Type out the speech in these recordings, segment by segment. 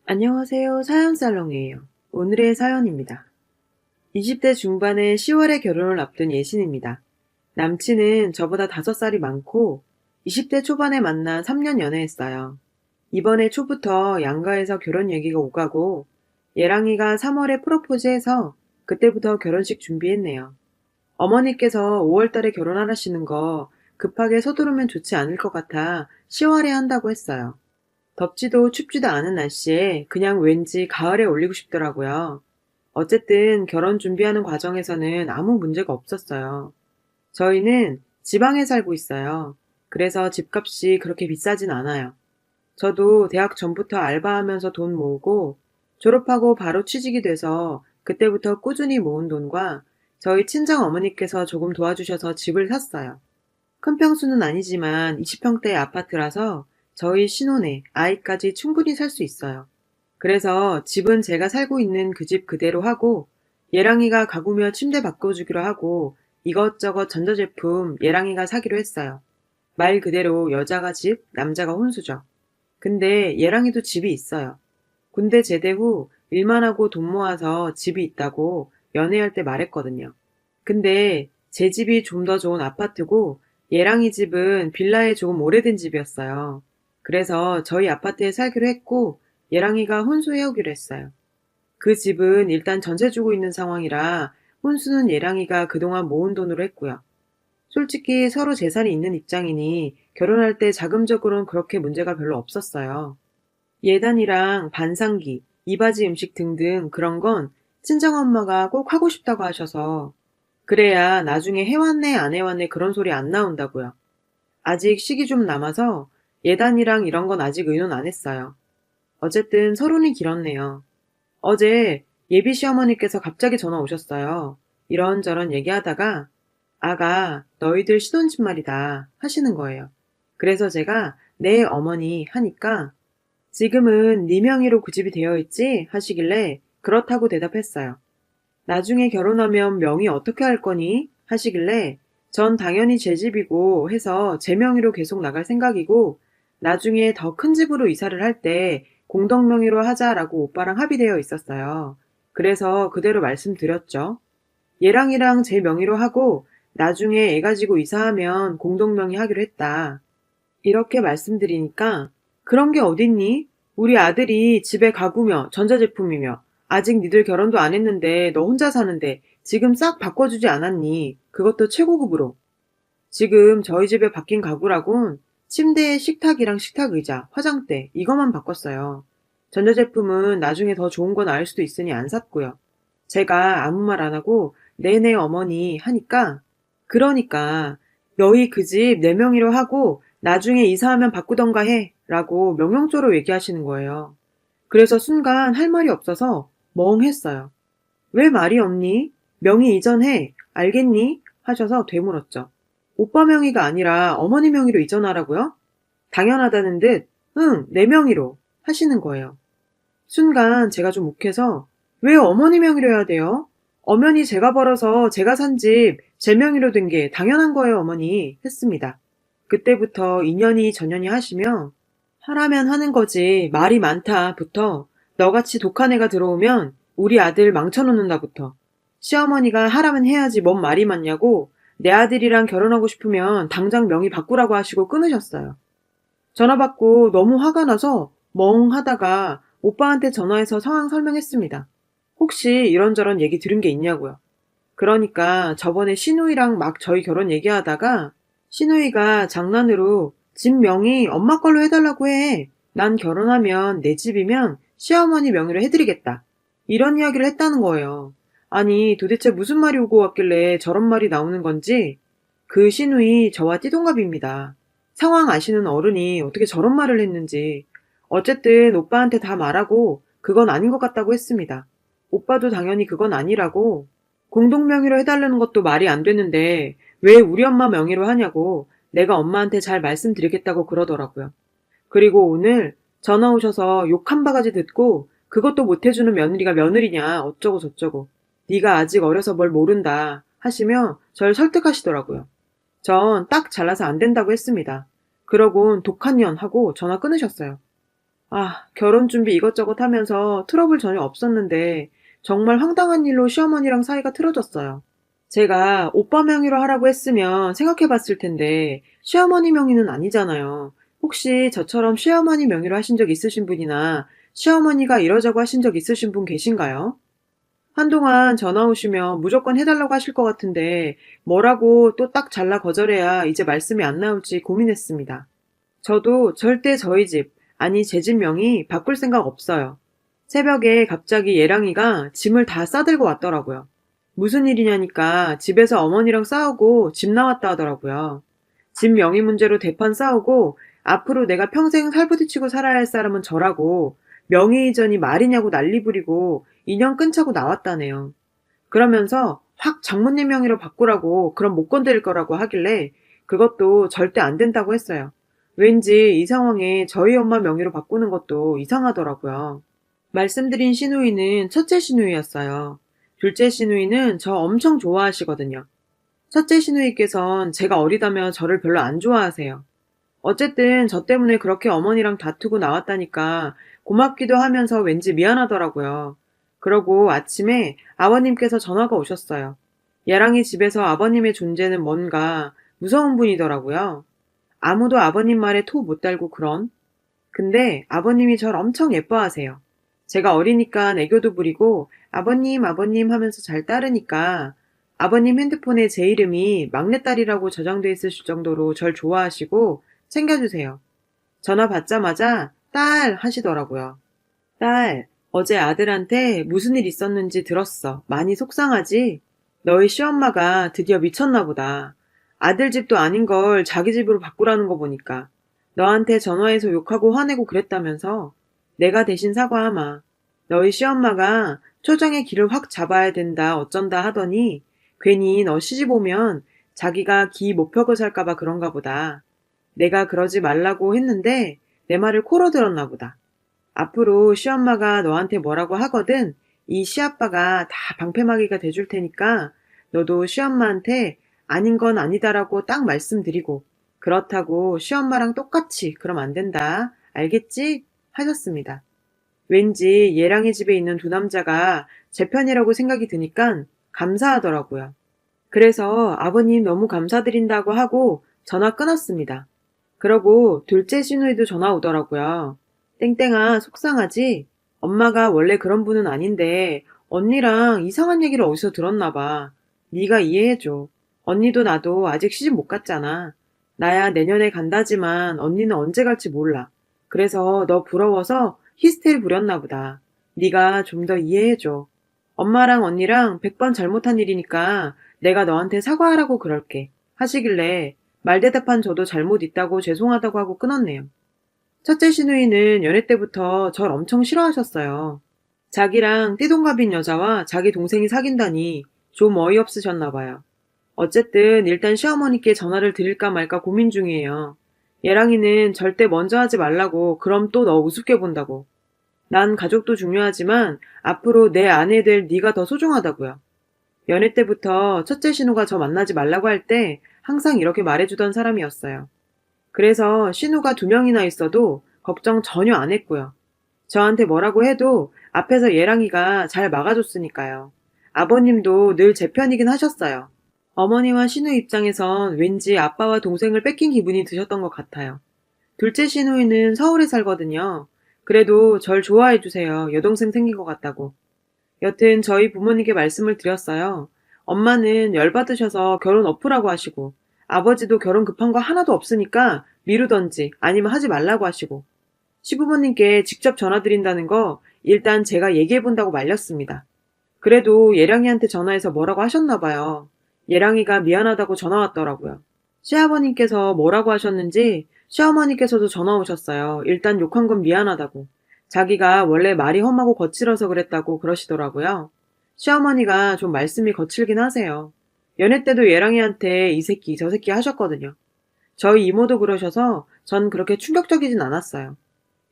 안녕하세요. 사연살롱이에요. 오늘의 사연입니다. 20대 중반의 10월에 결혼을 앞둔 예신입니다. 남친은 저보다 5살이 많고 20대 초반에 만나 3년 연애했어요. 이번에 초부터 양가에서 결혼 얘기가 오가고 예랑이가 3월에 프로포즈해서 그때부터 결혼식 준비했네요. 어머니께서 5월 달에 결혼하라시는 거 급하게 서두르면 좋지 않을 것 같아 10월에 한다고 했어요. 덥지도 춥지도 않은 날씨에 그냥 왠지 가을에 올리고 싶더라고요. 어쨌든 결혼 준비하는 과정에서는 아무 문제가 없었어요. 저희는 지방에 살고 있어요. 그래서 집값이 그렇게 비싸진 않아요. 저도 대학 전부터 알바하면서 돈 모으고 졸업하고 바로 취직이 돼서 그때부터 꾸준히 모은 돈과 저희 친정 어머니께서 조금 도와주셔서 집을 샀어요. 큰 평수는 아니지만 20평대 아파트라서 저희 신혼에 아이까지 충분히 살 수 있어요. 그래서 집은 제가 살고 있는 그 집 그대로 하고 예랑이가 가구며 침대 바꿔주기로 하고 이것저것 전자제품 예랑이가 사기로 했어요. 말 그대로 여자가 집, 남자가 혼수죠. 근데 예랑이도 집이 있어요. 군대 제대 후 일만 하고 돈 모아서 집이 있다고 연애할 때 말했거든요. 근데 제 집이 좀 더 좋은 아파트고 예랑이 집은 빌라에 조금 오래된 집이었어요. 그래서 저희 아파트에 살기로 했고 예랑이가 혼수해오기로 했어요. 그 집은 일단 전세 주고 있는 상황이라 혼수는 예랑이가 그동안 모은 돈으로 했고요. 솔직히 서로 재산이 있는 입장이니 결혼할 때 자금적으로는 그렇게 문제가 별로 없었어요. 예단이랑 반상기, 이바지 음식 등등 그런 건 친정엄마가 꼭 하고 싶다고 하셔서 그래야 나중에 해왔네 안 해왔네 그런 소리 안 나온다고요. 아직 시기 좀 남아서 예단이랑 이런 건 아직 의논 안 했어요. 어쨌든 서론이 길었네요. 어제 예비 시어머니께서 갑자기 전화 오셨어요. 이런저런 얘기하다가 아가 너희들 신혼집 말이다 하시는 거예요. 그래서 제가 네 어머니 하니까 지금은 네 명의로 그 집이 되어 있지 하시길래 그렇다고 대답했어요. 나중에 결혼하면 명의 어떻게 할 거니? 하시길래 전 당연히 제 집이고 해서 제 명의로 계속 나갈 생각이고 나중에 더 큰 집으로 이사를 할 때 공동 명의로 하자라고 오빠랑 합의되어 있었어요. 그래서 그대로 말씀드렸죠. 얘랑이랑 제 명의로 하고 나중에 애 가지고 이사하면 공동 명의 하기로 했다. 이렇게 말씀드리니까 그런 게 어딨니? 우리 아들이 집에 가구며 전자제품이며 아직 니들 결혼도 안 했는데 너 혼자 사는데 지금 싹 바꿔주지 않았니? 그것도 최고급으로. 지금 저희 집에 바뀐 가구라곤 침대에 식탁이랑 식탁 의자, 화장대 이것만 바꿨어요. 전자제품은 나중에 더 좋은 거 나을 수도 있으니 안 샀고요. 제가 아무 말 안 하고 네네 어머니 하니까 그러니까 너희 그 집 내 명의로 하고 나중에 이사하면 바꾸던가 해 라고 명령조로 얘기하시는 거예요. 그래서 순간 할 말이 없어서 멍했어요. 왜 말이 없니? 명의 이전해. 알겠니? 하셔서 되물었죠. 오빠 명의가 아니라 어머니 명의로 이전하라고요? 당연하다는 듯, 응, 내 명의로 하시는 거예요. 순간 제가 좀 욱해서 왜 어머니 명의로 해야 돼요? 엄연히 제가 벌어서 제가 산 집 제 명의로 된 게 당연한 거예요, 어머니. 했습니다. 그때부터 인연이 전연이 하시며 하라면 하는 거지 말이 많다부터 너같이 독한 애가 들어오면 우리 아들 망쳐놓는다부터 시어머니가 하라면 해야지 뭔 말이 많냐고 내 아들이랑 결혼하고 싶으면 당장 명의 바꾸라고 하시고 끊으셨어요. 전화 받고 너무 화가 나서 멍 하다가 오빠한테 전화해서 상황 설명했습니다. 혹시 이런저런 얘기 들은 게 있냐고요. 그러니까 저번에 신우이랑 막 저희 결혼 얘기하다가 신우이가 장난으로 집 명의 엄마 걸로 해달라고 해. 난 결혼하면 내 집이면 시어머니 명의로 해드리겠다. 이런 이야기를 했다는 거예요. 아니 도대체 무슨 말이 오고 왔길래 저런 말이 나오는 건지 그 신우이 저와 띠동갑입니다. 상황 아시는 어른이 어떻게 저런 말을 했는지 어쨌든 오빠한테 다 말하고 그건 아닌 것 같다고 했습니다. 오빠도 당연히 그건 아니라고 공동 명의로 해달라는 것도 말이 안 되는데 왜 우리 엄마 명의로 하냐고 내가 엄마한테 잘 말씀드리겠다고 그러더라고요. 그리고 오늘 전화 오셔서 욕 한 바가지 듣고 그것도 못해주는 며느리가 며느리냐 어쩌고 저쩌고 네가 아직 어려서 뭘 모른다 하시며 절 설득하시더라고요. 전 딱 잘라서 안 된다고 했습니다. 그러곤 독한 년 하고 전화 끊으셨어요. 결혼 준비 이것저것 하면서 트러블 전혀 없었는데 정말 황당한 일로 시어머니랑 사이가 틀어졌어요. 제가 오빠 명의로 하라고 했으면 생각해 봤을 텐데 시어머니 명의는 아니잖아요. 혹시 저처럼 시어머니 명의로 하신 적 있으신 분이나 시어머니가 이러자고 하신 적 있으신 분 계신가요? 한동안 전화 오시면 무조건 해달라고 하실 것 같은데 뭐라고 또 딱 잘라 거절해야 이제 말씀이 안 나올지 고민했습니다. 저도 절대 저희 집, 아니 제 집 명의 바꿀 생각 없어요. 새벽에 갑자기 예랑이가 짐을 다 싸들고 왔더라고요. 무슨 일이냐니까 집에서 어머니랑 싸우고 집 나왔다 하더라고요. 집 명의 문제로 대판 싸우고 앞으로 내가 평생 살부딪히고 살아야 할 사람은 저라고 명의 이전이 말이냐고 난리 부리고 인연 끊자고 나왔다네요. 그러면서 확 장모님 명의로 바꾸라고 그럼 못 건드릴 거라고 하길래 그것도 절대 안 된다고 했어요. 왠지 이 상황에 저희 엄마 명의로 바꾸는 것도 이상하더라고요. 말씀드린 시누이는 첫째 시누이였어요. 둘째 시누이는 저 엄청 좋아하시거든요. 첫째 시누이께선 제가 어리다며 저를 별로 안 좋아하세요. 어쨌든 저 때문에 그렇게 어머니랑 다투고 나왔다니까 고맙기도 하면서 왠지 미안하더라고요. 그러고 아침에 아버님께서 전화가 오셨어요. 예랑이 집에서 아버님의 존재는 뭔가 무서운 분이더라고요. 아무도 아버님 말에 토 못 달고 그런. 근데 아버님이 절 엄청 예뻐하세요. 제가 어리니까 애교도 부리고 아버님 아버님 하면서 잘 따르니까 아버님 핸드폰에 제 이름이 막내딸이라고 저장돼 있을 정도로 절 좋아하시고 챙겨주세요. 전화 받자마자 딸 하시더라고요. 딸, 어제 아들한테 무슨 일 있었는지 들었어. 많이 속상하지? 너희 시엄마가 드디어 미쳤나 보다. 아들 집도 아닌 걸 자기 집으로 바꾸라는 거 보니까. 너한테 전화해서 욕하고 화내고 그랬다면서. 내가 대신 사과하마. 너희 시엄마가 초장의 길을 확 잡아야 된다 어쩐다 하더니 괜히 너 시집 오면 자기가 기 못 펴고 살까봐 그런가 보다. 내가 그러지 말라고 했는데 내 말을 코로 들었나 보다. 앞으로 시엄마가 너한테 뭐라고 하거든 이 시아빠가 다 방패막이가 돼줄 테니까 너도 시엄마한테 아닌 건 아니다라고 딱 말씀드리고 그렇다고 시엄마랑 똑같이 그럼 안 된다. 알겠지? 하셨습니다. 왠지 예랑이 집에 있는 두 남자가 제 편이라고 생각이 드니까 감사하더라고요. 그래서 아버님 너무 감사드린다고 하고 전화 끊었습니다. 그러고 둘째 시누이도 전화 오더라고요. 땡땡아, 속상하지? 엄마가 원래 그런 분은 아닌데 언니랑 이상한 얘기를 어디서 들었나 봐. 네가 이해해줘. 언니도 나도 아직 시집 못 갔잖아. 나야 내년에 간다지만 언니는 언제 갈지 몰라. 그래서 너 부러워서 히스테리 부렸나 보다. 네가 좀 더 이해해줘. 엄마랑 언니랑 100번 잘못한 일이니까 내가 너한테 사과하라고 그럴게. 하시길래 말대답한 저도 잘못 있다고 죄송하다고 하고 끊었네요. 첫째 시누이는 연애 때부터 절 엄청 싫어하셨어요. 자기랑 띠동갑인 여자와 자기 동생이 사귄다니 좀 어이없으셨나 봐요. 어쨌든 일단 시어머니께 전화를 드릴까 말까 고민 중이에요. 예랑이는 절대 먼저 하지 말라고 그럼 또 너 우습게 본다고. 난 가족도 중요하지만 앞으로 내 아내 될 네가 더 소중하다고요. 연애 때부터 첫째 신우가 저 만나지 말라고 할 때 항상 이렇게 말해주던 사람이었어요. 그래서 신우가 2명이나 있어도 걱정 전혀 안 했고요. 저한테 뭐라고 해도 앞에서 예랑이가 잘 막아줬으니까요. 아버님도 늘 제 편이긴 하셨어요. 어머니와 신우 입장에선 왠지 아빠와 동생을 뺏긴 기분이 드셨던 것 같아요. 둘째 시누이는 서울에 살거든요. 그래도 절 좋아해주세요. 여동생 생긴 것 같다고. 여튼 저희 부모님께 말씀을 드렸어요. 엄마는 열받으셔서 결혼 엎으라고 하시고 아버지도 결혼 급한 거 하나도 없으니까 미루던지 아니면 하지 말라고 하시고 시부모님께 직접 전화드린다는 거 일단 제가 얘기해본다고 말렸습니다. 그래도 예랑이한테 전화해서 뭐라고 하셨나 봐요. 예랑이가 미안하다고 전화 왔더라고요. 시아버님께서 뭐라고 하셨는지 시어머니께서도 전화 오셨어요. 일단 욕한 건 미안하다고. 자기가 원래 말이 험하고 거칠어서 그랬다고 그러시더라고요. 시어머니가 좀 말씀이 거칠긴 하세요. 연애 때도 예랑이한테 이 새끼 저 새끼 하셨거든요. 저희 이모도 그러셔서 전 그렇게 충격적이진 않았어요.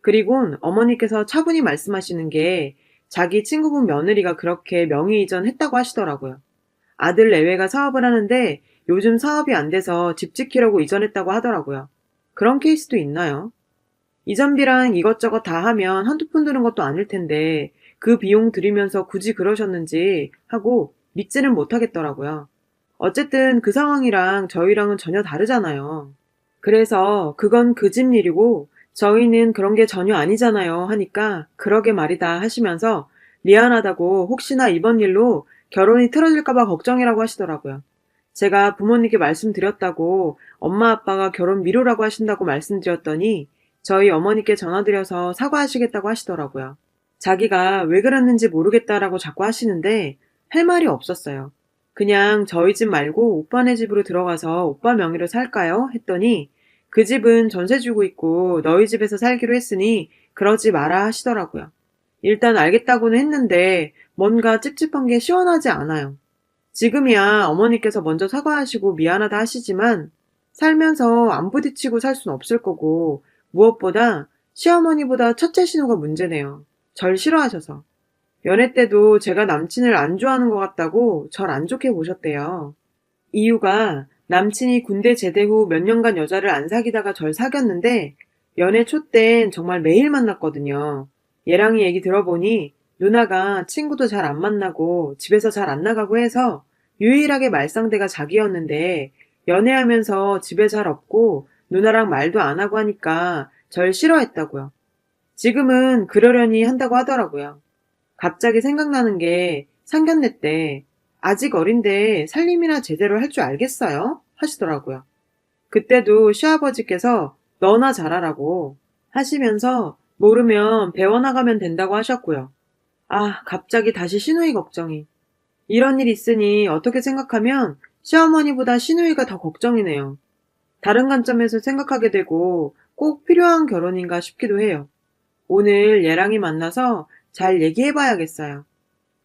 그리곤 어머니께서 차분히 말씀하시는 게 자기 친구분 며느리가 그렇게 명의 이전했다고 하시더라고요. 아들 내외가 사업을 하는데 요즘 사업이 안 돼서 집 지키려고 이전했다고 하더라고요. 그런 케이스도 있나요? 이전비랑 이것저것 다 하면 한두 푼 드는 것도 아닐 텐데 그 비용 들이면서 굳이 그러셨는지 하고 믿지는 못하겠더라고요. 어쨌든 그 상황이랑 저희랑은 전혀 다르잖아요. 그래서 그건 그 집 일이고 저희는 그런 게 전혀 아니잖아요 하니까 그러게 말이다 하시면서 미안하다고 혹시나 이번 일로 결혼이 틀어질까봐 걱정이라고 하시더라고요. 제가 부모님께 말씀드렸다고 엄마 아빠가 결혼 미루라고 하신다고 말씀드렸더니 저희 어머니께 전화드려서 사과하시겠다고 하시더라고요. 자기가 왜 그랬는지 모르겠다라고 자꾸 하시는데 할 말이 없었어요. 그냥 저희 집 말고 오빠네 집으로 들어가서 오빠 명의로 살까요? 했더니 그 집은 전세 주고 있고 너희 집에서 살기로 했으니 그러지 마라 하시더라고요. 일단 알겠다고는 했는데 뭔가 찝찝한 게 시원하지 않아요. 지금이야 어머니께서 먼저 사과하시고 미안하다 하시지만 살면서 안 부딪히고 살 순 없을 거고 무엇보다 시어머니보다 첫째 신우가 문제네요. 절 싫어하셔서. 연애 때도 제가 남친을 안 좋아하는 것 같다고 절 안 좋게 보셨대요. 이유가 남친이 군대 제대 후 몇 년간 여자를 안 사귀다가 절 사귀었는데 연애 초 땐 정말 매일 만났거든요. 얘랑이 얘기 들어보니 누나가 친구도 잘 안 만나고 집에서 잘 안 나가고 해서 유일하게 말상대가 자기였는데 연애하면서 집에 잘 없고 누나랑 말도 안 하고 하니까 절 싫어했다고요. 지금은 그러려니 한다고 하더라고요. 갑자기 생각나는 게 상견례 때 아직 어린데 살림이나 제대로 할 줄 알겠어요? 하시더라고요. 그때도 시아버지께서 너나 잘하라고 하시면서 모르면 배워나가면 된다고 하셨고요. 아, 갑자기 다시 시누이 걱정이. 이런 일 있으니 어떻게 생각하면 시어머니보다 시누이가 더 걱정이네요. 다른 관점에서 생각하게 되고 꼭 필요한 결혼인가 싶기도 해요. 오늘 얘랑이 만나서 잘 얘기해봐야겠어요.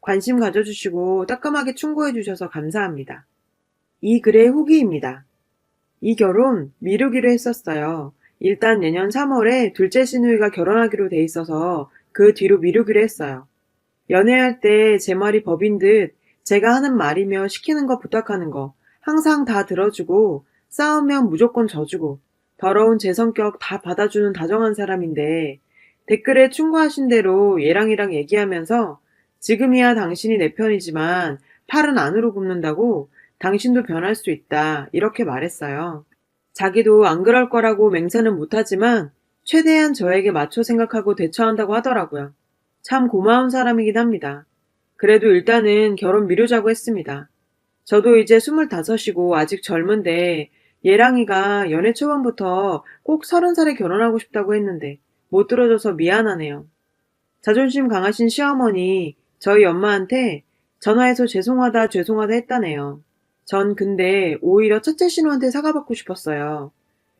관심 가져주시고 따끔하게 충고해주셔서 감사합니다. 이 글의 후기입니다. 이 결혼 미루기로 했었어요. 일단 내년 3월에 둘째 시누이가 결혼하기로 돼 있어서 그 뒤로 미루기로 했어요. 연애할 때 제 말이 법인 듯 제가 하는 말이며 시키는 거 부탁하는 거 항상 다 들어주고 싸우면 무조건 져주고 더러운 제 성격 다 받아주는 다정한 사람인데 댓글에 충고하신 대로 얘랑이랑 얘기하면서 지금이야 당신이 내 편이지만 팔은 안으로 굽는다고 당신도 변할 수 있다 이렇게 말했어요. 자기도 안 그럴 거라고 맹세는 못하지만 최대한 저에게 맞춰 생각하고 대처한다고 하더라고요. 참 고마운 사람이긴 합니다. 그래도 일단은 결혼 미루자고 했습니다. 저도 이제 25이고 아직 젊은데 얘랑이가 연애 초반부터 꼭 30살에 결혼하고 싶다고 했는데 못 들어줘서 미안하네요. 자존심 강하신 시어머니 저희 엄마한테 전화해서 죄송하다 했다네요. 전 근데 오히려 첫째 신우한테 사과받고 싶었어요.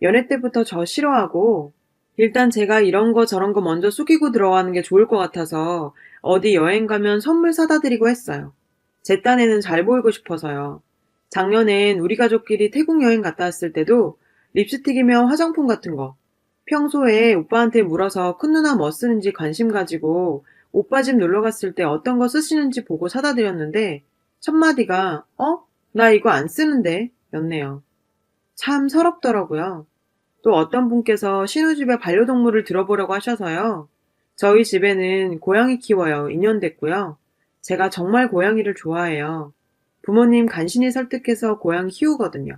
연애 때부터 저 싫어하고 일단 제가 이런 거 저런 거 먼저 숙이고 들어가는 게 좋을 것 같아서 어디 여행 가면 선물 사다 드리고 했어요. 제 딴에는 잘 보이고 싶어서요. 작년엔 우리 가족끼리 태국 여행 갔다 왔을 때도 립스틱이며 화장품 같은 거 평소에 오빠한테 물어서 큰 누나 뭐 쓰는지 관심 가지고 오빠 집 놀러 갔을 때 어떤 거 쓰시는지 보고 사다 드렸는데 첫마디가 나 이거 안 쓰는데 였네요. 참 서럽더라고요. 또 어떤 분께서 신우집에 반려동물을 들어보라고 하셔서요. 저희 집에는 고양이 키워요. 2년 됐고요. 제가 정말 고양이를 좋아해요. 부모님 간신히 설득해서 고양이 키우거든요.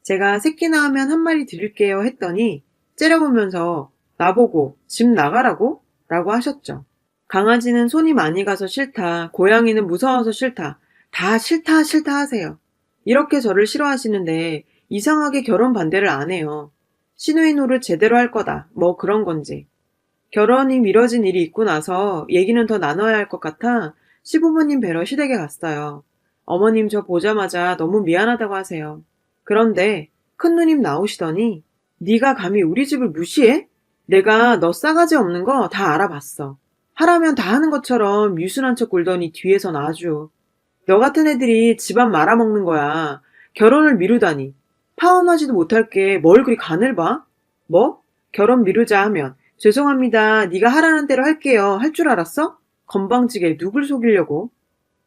제가 새끼 낳으면 한 마리 드릴게요 했더니 째려보면서 나보고 집 나가라고? 라고 하셨죠. 강아지는 손이 많이 가서 싫다. 고양이는 무서워서 싫다. 다 싫다 싫다 하세요. 이렇게 저를 싫어하시는데 이상하게 결혼 반대를 안 해요. 시누이 노릇 제대로 할 거다. 뭐 그런 건지. 결혼이 미뤄진 일이 있고 나서 얘기는 더 나눠야 할 것 같아 시부모님 뵈러 시댁에 갔어요. 어머님 저 보자마자 너무 미안하다고 하세요. 그런데 큰누님 나오시더니 네가 감히 우리 집을 무시해? 내가 너 싸가지 없는 거 다 알아봤어. 하라면 다 하는 것처럼 유순한 척 굴더니 뒤에선 아주 너 같은 애들이 집안 말아먹는 거야. 결혼을 미루다니. 파혼하지도 못할 게 뭘 그리 간을 봐? 뭐? 결혼 미루자 하면 죄송합니다. 네가 하라는 대로 할게요. 할 줄 알았어? 건방지게 누굴 속이려고.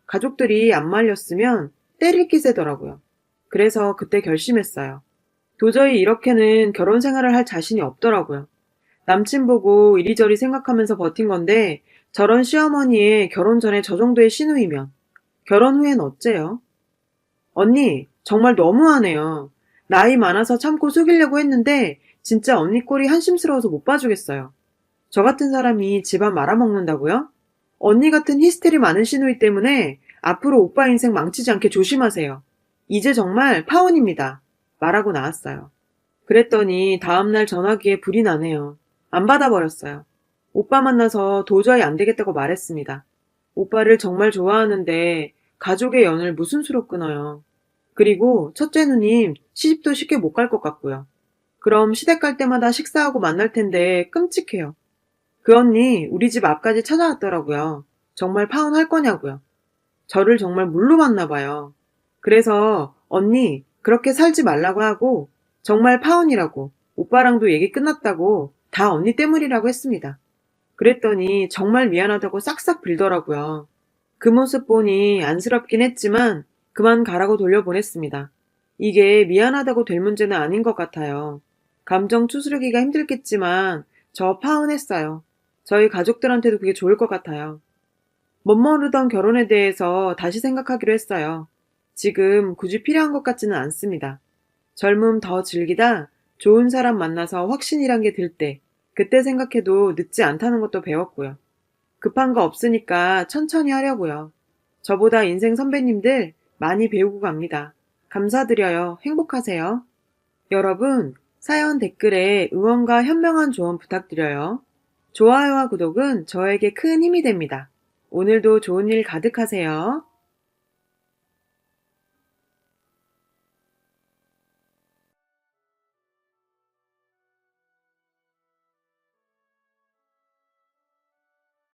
가족들이 안 말렸으면 때릴 기세더라고요. 그래서 그때 결심했어요. 도저히 이렇게는 결혼 생활을 할 자신이 없더라고요. 남친 보고 이리저리 생각하면서 버틴 건데 저런 시어머니의 결혼 전에 저 정도의 시누이면 결혼 후엔 어째요? 언니, 정말 너무하네요. 나이 많아서 참고 속이려고 했는데 진짜 언니 꼴이 한심스러워서 못 봐주겠어요. 저 같은 사람이 집안 말아먹는다고요? 언니 같은 히스테리 많은 시누이 때문에 앞으로 오빠 인생 망치지 않게 조심하세요. 이제 정말 파혼입니다. 말하고 나왔어요. 그랬더니 다음날 전화기에 불이 나네요. 안 받아버렸어요. 오빠 만나서 도저히 안 되겠다고 말했습니다. 오빠를 정말 좋아하는데 가족의 연을 무슨 수로 끊어요. 그리고 첫째 누님 시집도 쉽게 못 갈 것 같고요. 그럼 시댁 갈 때마다 식사하고 만날 텐데 끔찍해요. 그 언니 우리 집 앞까지 찾아왔더라고요. 정말 파혼할 거냐고요. 저를 정말 물로 봤나 봐요. 그래서 언니 그렇게 살지 말라고 하고 정말 파혼이라고 오빠랑도 얘기 끝났다고 다 언니 때문이라고 했습니다. 그랬더니 정말 미안하다고 싹싹 빌더라고요. 그 모습 보니 안쓰럽긴 했지만 그만 가라고 돌려보냈습니다. 이게 미안하다고 될 문제는 아닌 것 같아요. 감정 추스르기가 힘들겠지만 저 파혼했어요. 저희 가족들한테도 그게 좋을 것 같아요. 멋모르던 결혼에 대해서 다시 생각하기로 했어요. 지금 굳이 필요한 것 같지는 않습니다. 젊음 더 즐기다 좋은 사람 만나서 확신이란 게 들 때, 그때 생각해도 늦지 않다는 것도 배웠고요. 급한 거 없으니까 천천히 하려고요. 저보다 인생 선배님들 많이 배우고 갑니다. 감사드려요. 행복하세요. 여러분, 사연 댓글에 응원과 현명한 조언 부탁드려요. 좋아요와 구독은 저에게 큰 힘이 됩니다. 오늘도 좋은 일 가득하세요.